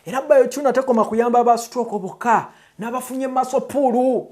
era biochuna tekoma kuyamba aba stroke bokka n'abafunye masopulu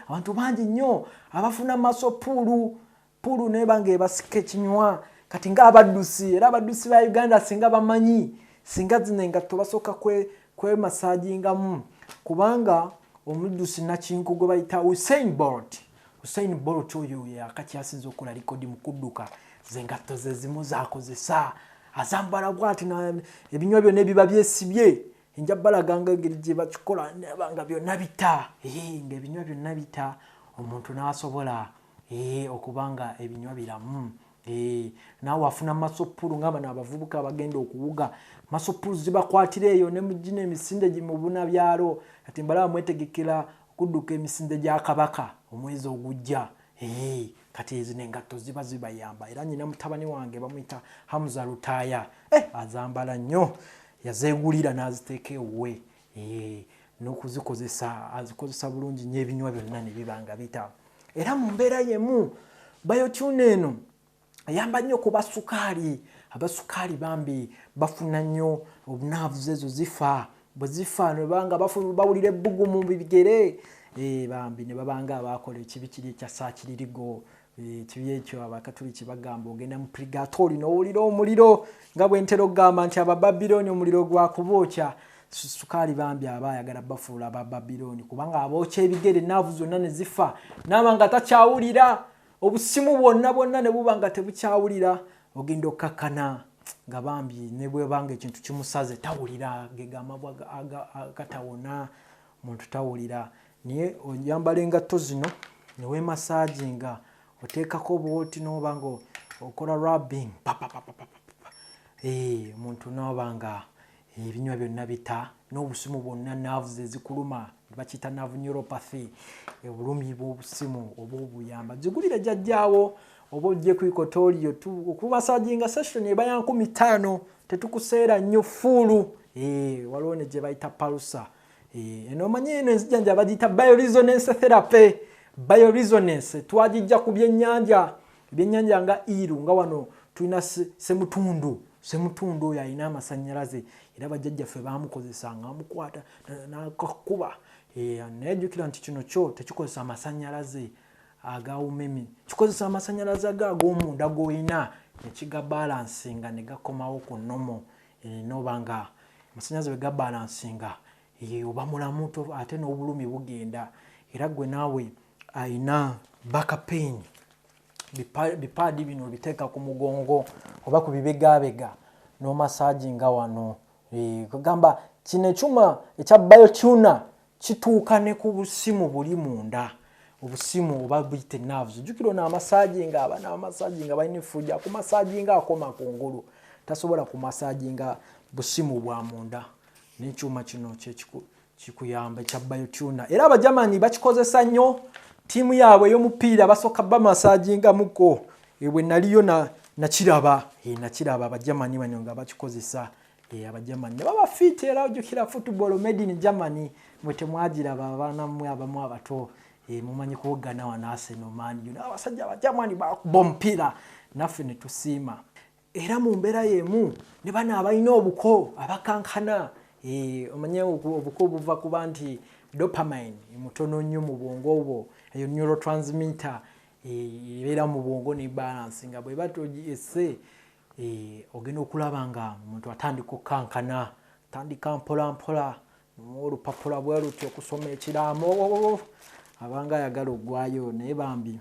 abantu bangi nnyo abafuna masopulu pulu nebange basike kinywa kati nga abaddusi era abaddusi ba Uganda singa bamanyi singa zinenga tobasoka kwe massaging kubanga omuddusi nakinku gwe bayita Usain Bolt oyo yakati asinze okola likodi mu kudduka zengatto ze zimu zaakozesa azambala bwati na ebinywa byonna ebiba byesibye enjabbalaganga engeri gye bakikola nebanga byonna bita ng'ebinywa byonna bita omuntu n'asobola okubanga ebinywa biramu naawe afuna masopulu ng'abano abavubuka abagenda okuwuga masopulu zibakwatira eyo ne mugina emisinde gye mu buna byalo kati mbala mwetegekera okudduka emisinde gya Kabaka omwezi ogujja kati ezo n'engatto ziba zibayamba era nyina mutabani wange bamuyita Hamza Lutaaya azambala nnyo yazeegulira n'aziteeka ewuwe n'okuzikozesa azikozesa bulungi nnyo ebinywa byonna ne bibanga bita era mu mbeera yemu biochuna eno ayamba nnyo ku basukaali abasukaali bambi bafuna nnyo obunaavuzi ezo zifa bwe zifa nebanga bawulira ebbugumu mu bigere bambi ne babanga abakola ekibi kiri ekyasaakiririgo kibi ekyo abakatuliki bagamba ogenda mu purgatory n'owulira omuliro nga bwentera okugamba nti abababirooni omuliro gwakubookya sukaali bambi abaayagala bafuula abababirooni kubanga abookya ebigere enaavu zonna ne zifa n'abanga takyawulira obusimu bwonna ne buba nga tebukyawulira ogenda okkakkana nga bambi ne bwebanga ekintu kimusaze tawulira gegamabu agatawona omuntu tawulira naye oyambala engatto zino ne weemasaginga oteekako obuwoti n'obanga okola rubbing omuntu n'obanga ebinywa byonna bita n'obusimu bwonna naavu ze zikuluma bakiyita naavu neuropathy obulumi bw'obusimu oba obuyamba zigulire jjajjaawo oba ojje ku ikotooliyo okumasaginga session eba ya 15 tetukuseera nnyo fuulu waliwo ne gye bayita palusa eno omanyi eno enzijanja bagiyita bioresonance therapy bioresonance twagijja ku byennyanja nga iru nga wano tulina semutundu oyo alina amasannyalaze era bajjajjaffe baamukozesanga amukwata n'akakuba nejjukira nti kino kyo tekikozesa amasannyalaze aga umemi kikozesa amasannyalaze ag'omunda g'olina nekigabalansinga ne gakomawo ku nnomo n'obanga amasannyalaze bwe gabalansinga oba mulamu ate n'obulumi bugenda era gwe naawe ayina back pain bipaadi bino biteeka ku mugongo oba ku bibegabega n'omasaginga wano kugamba kino ekyuma ekya biochuna kituuka ne ku busimu buli munda obusimu oba buyite nerves jjukira n'amasaginga abana amasaginga balina efuja ku masaginga akoma kungulu tasobola ku masaginga busimu bwa munda n'ekyuma kino kikuyamba ekya biochuna era abajamani bakikozesa nnyo tiimu yaabwe ey'omupiira basooka bamasaginga muko bwe naliyo nakiraba abajamani bano nga bakikozesa abajamani ne baba fit era ojjukira football made in Germany mwe temwagiraba abaana mmwe abamu abato mumanyi kuwogana wano Arsenal Man U abasajja abajamani bakuba omupiira naffe ne tusiima era mu mbeera yemu ne bano abalina obuko abakankana omanye obuko buva kuba nti dopamine mutono nnyo mu bwongo obwo eyo neurotransmitter ebeera mu bwongo ne balance nga bwe batogiese ogenda okulaba nga omuntu atandika okukankana tandika mpola olupapula bwe lutyo okusoma ekiraamo abanga ayagala ogwayo naye bambi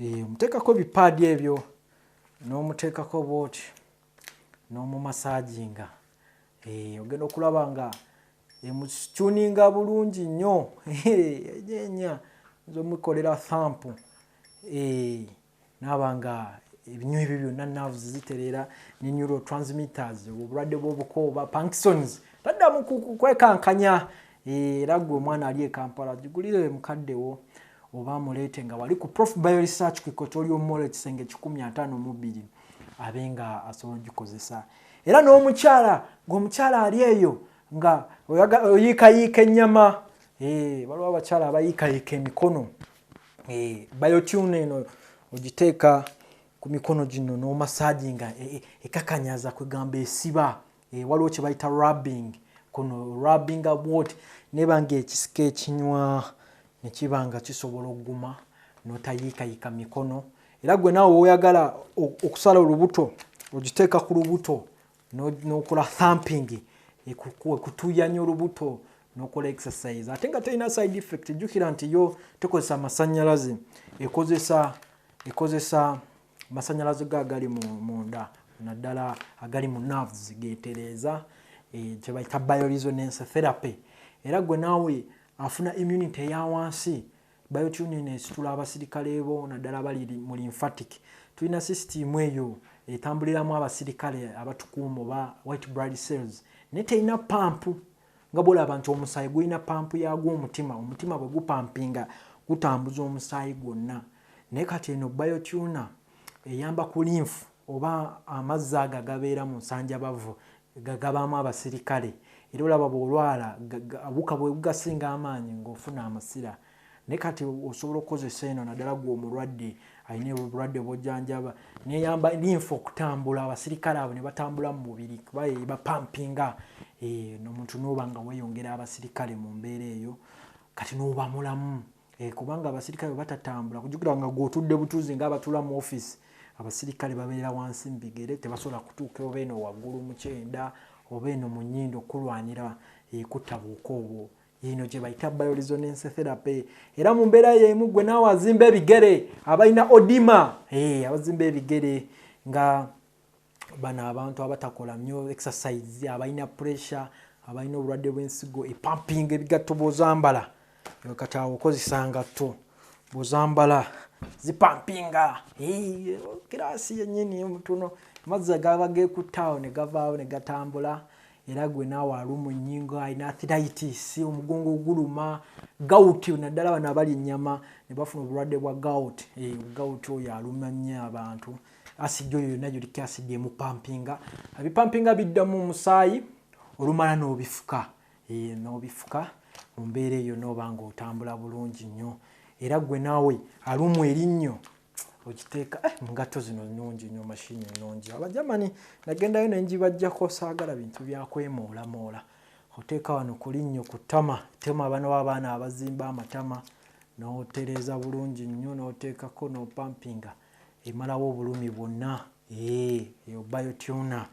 omuteekako ebipaadi ebyo n'omuteekako bwoti n'omumasaginga ogenda okulaba nga emutuninga bulungi nnyo enyenya nzomukolera thampu n'abanga ebinywa ebyo byonna nerves ziterera ne neurotransmitters obulwadde bw'obuko oba Parkinson's taddamu kwekankanya era gwe omwana ali e Kampala gigulire mukaddewo oba muleete nga wali ku Prof Bioresearch ku Ikotoolyo Mall ekisenge 152 abenga asobola gikozesa era n'omukyala ng'omukyala ali eyo nga oyiikayiika ennyama waliwo abakyala abayiikayiika emikono biochuna eno ogiteeka ku mikono gino n'omasaginga ekakanyaza kwegamba esiba waliwo kye bayita rubbing kuno rubbing about nebange ekisika ekinywa nekibanga kisobola okuguma notayiikayika mikono era gwe naawe oyagala okusala olubuto ogiteeka ku lubuto n'okola thumping kutuyanya olubuto n'okola exercise ate nga terina side effect jjukira nti yo tekozesa amasannyalaze ekozesa amasannyalaze agali munda naddala agali mu nerves geetereeza kye bayita bioresonance therapy era gwe naawe afuna immunity eya wansi biotuning esitula abasirikale bo naddala bali mu lymphatic tulina system eyo etambuliramu abasirikale abatukuuma oba white blood cells naye terina pampu nga bw'olaba nti omusaayi gulina pampu yagwo omutima bwe gupampinga gutambuza omusaayi gwonna naye kati eno biotuner eyamba ku lymph oba amazzi ago agabeera mu nsanjabavu gagabamu abasirikale era olaba bw'olwala obuka bwe bugasinga amaanyi ng'ofuna amasira naye kati osobola okukozesa eno naddala gwe omulwadde alina obulwadde bw'ojjanjaba neyamba lymph okutambula abasirikale abo ne batambula mu mubiri bapampinga n'omuntu n'oba nga weeyongera abasirikale mu mbeera eyo kati n'oba mulamu kubanga abasirikale batatambula kujjukira nga gw'otudde butuuzi ng'abatuula mu office abasirikale babeera wansi mu bigere tebasobola kutuuka oba eno waggulu mu kyenda oba eno mu nnyindo okulwanira kutta buuka obwo eno gye bayita bioresonance therapy era mu mbeera y'emu gwe naawe azimba ebigere abalina odima abazimba ebigere nga bano abantu abatakola nnyo exercise abalina pressure abalina obulwadde bw'ensigo epumping ebigatto bw'ozambala kati awo okozesa ngatto bw'ozambala zipampinga kirasi yennyini mutuno amazzi gaba geekuttaawo ne gavaawo ne gatambula era gwe naawe alumu nnyingo alina arthritis omugongo oguluma gout naddala bano abali ennyama ne bafuna obulwadde bwa gout gout oyo aluma nnyo abantu asidi oyo yonna gy'oliko asidi emupampinga ebipampinga biddamu omusaayi olumala n'obifuka mu mbeera eyo n'oba ng'otambula bulungi nnyo era gwe naawe alumu erinnyo okiteeka ngatto zino nnungi nnyo mashini nnungi abajamani nagendayo nenjibajjako saagala bintu byakwemoolamoola oteeka wano ku linnyo ku ttama tema bano abaana abazimba amatama n'otereeza bulungi nnyo n'oteekako n'opampinga emalawo obulumi bwonna eyo biotuner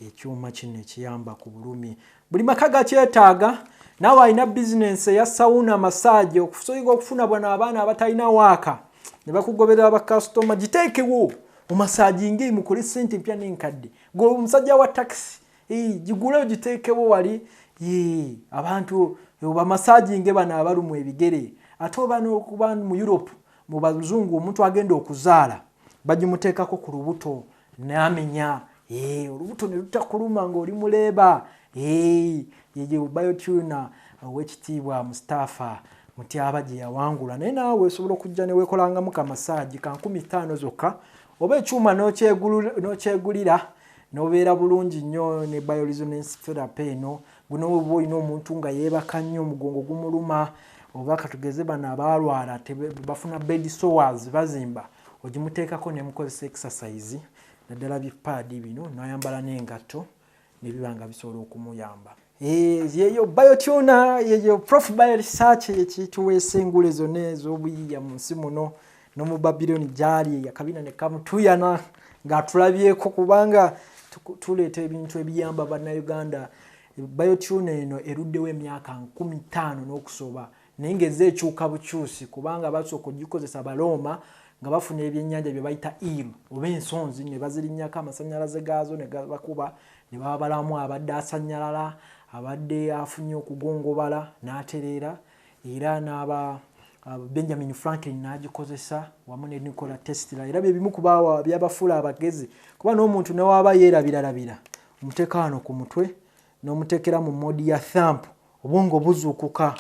ekyuma kino ekiyamba ku bulumi buli maka gakyetaaga naawe alina bizinensi eya sawuna massage okusobola okufuna bano abaana abatalina waaka ne bakugoberera bakasitoma giteekewo omasaagingi mukole ssente mpya n'enkadde gwe omusajja wa takisi gigule ogiteekewo wali abantu bamassaaginge bano abalumu ebigere ate oba n'okuba mu Europe mu bazungu omuntu agenda okuzaala bagimuteekako ku lubuto n'amenya olubuto ne lutakuluma ng'oli muleeba yeje biotuner ow'ekitiibwa Mustafa Mutyaba gye yawangula naye naawe osobola okujja ne weekolangamu kamasaaji ka 15 zokka oba ekyuma n'okyegulira n'obeera bulungi nnyo ne bioresonance therapy eno guno oba olina omuntu nga yeebaka nnyo omugongo gumuluma oba katugeze bano abaalwala bafuna bed sores bazimba ogimuteekako ne mukozesa exercise naddala bipaadi bino n'ayambala n'engatto ne biba nga bisobola okumuyamba yeyo biotuner yeyo Prof Bioresearch ekituweesa engule zonna ez'obuyiiya mu nsi muno no mu Babiloni gyali akabina ne kamutuyana ng'atulabyeko kubanga tuleeta ebintu ebiyamba bannayuganda biotuner eno eruddewo emyaka 15 n'okusoba naye ng'ezeekyuka bukyusi kubanga basooka ogikozesa Balooma nga bafuna ebyennyanja bye bayita eel oba ensonzi ne bazirinnyako amasannyalaze gaazo ne gabakuba ne babalamu abadde asannyalala abadde afunye okugongobala n'atereera era n'aba Benjamin Franklin n'agikozesa wamu ne Nikola Tesla era bye bimu ku byabafuula abagezi kuba n'omuntu ne waba yeerabiralabira omuteeka wano ku mutwe n'omuteekera mu modi ya thump obwongo buzuukuka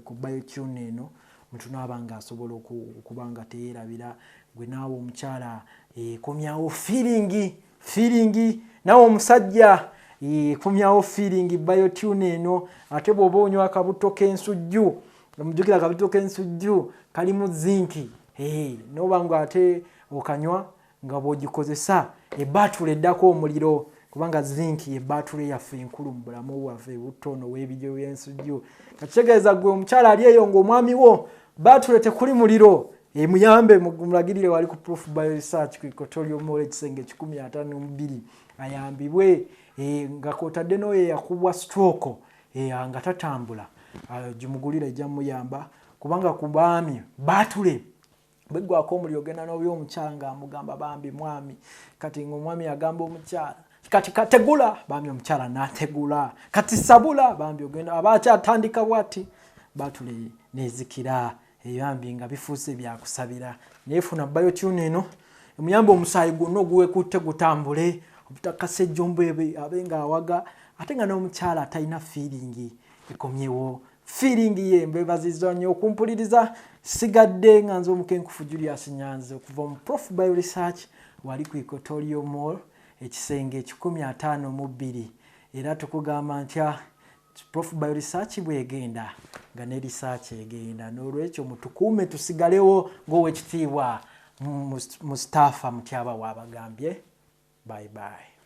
ku biotuner eno omuntu n'aba ng'asobola okuba nga teyeerabira gwe naawe omukyala komyawo feeling naawe omusajja komyawo feeling biotuner eno ate bw'oba onywa akabuto k'ensujju omujjukira akabuto k'ensujju kalimu zinki n'oba nga ate okanywa nga bw'ogikozesa ebbaatula eddako omuliro kubanga zinc ye battery yaffe enkulu mu bulamu bwaffe butono w'ebiryo by'ensujju kakitegeeza gwe omukyala ali eyo ng'omwami wo battery tekuli muliro emuyambe mulagirire wali ku Prof Bioresearch ku Equatorial Mall ekisenge 152 ayambibwe nga kotadde n'oyo yakubwa stroke nga tatambula jimugulire ejja muyamba kubanga ku baami battery begwako omuliro genda n'obyo omukyala ng'amugamba bambi mwami kati ng'omwami agamba omukyala kati kategula bambi omukyala n'ategula kati sabula bambi ogenda abakyatandika bwati battery nezikira ebambi nga bifuuse byakusabira neefuna biotune eno emuyamba omusaayi gwonna oguwekutte gutambule obutakasejjombo abenga awaga ate nga n'omukyala atalina feeling ekomyewo feeling ye mbebaziza nnyo okumpuliriza sigadde nga nze omukenkufu Julius Nyanzi okuva mu Prof Bioresearch wali ku Equatorial Mall ekisenge 152 era tukugamba ntya Prof Bioresearch bwegenda nga ne research egenda n'olwekyo mutukuume tusigalewo ng'owekitiibwa mu staffa Mutyaba w'abagambye bye bye.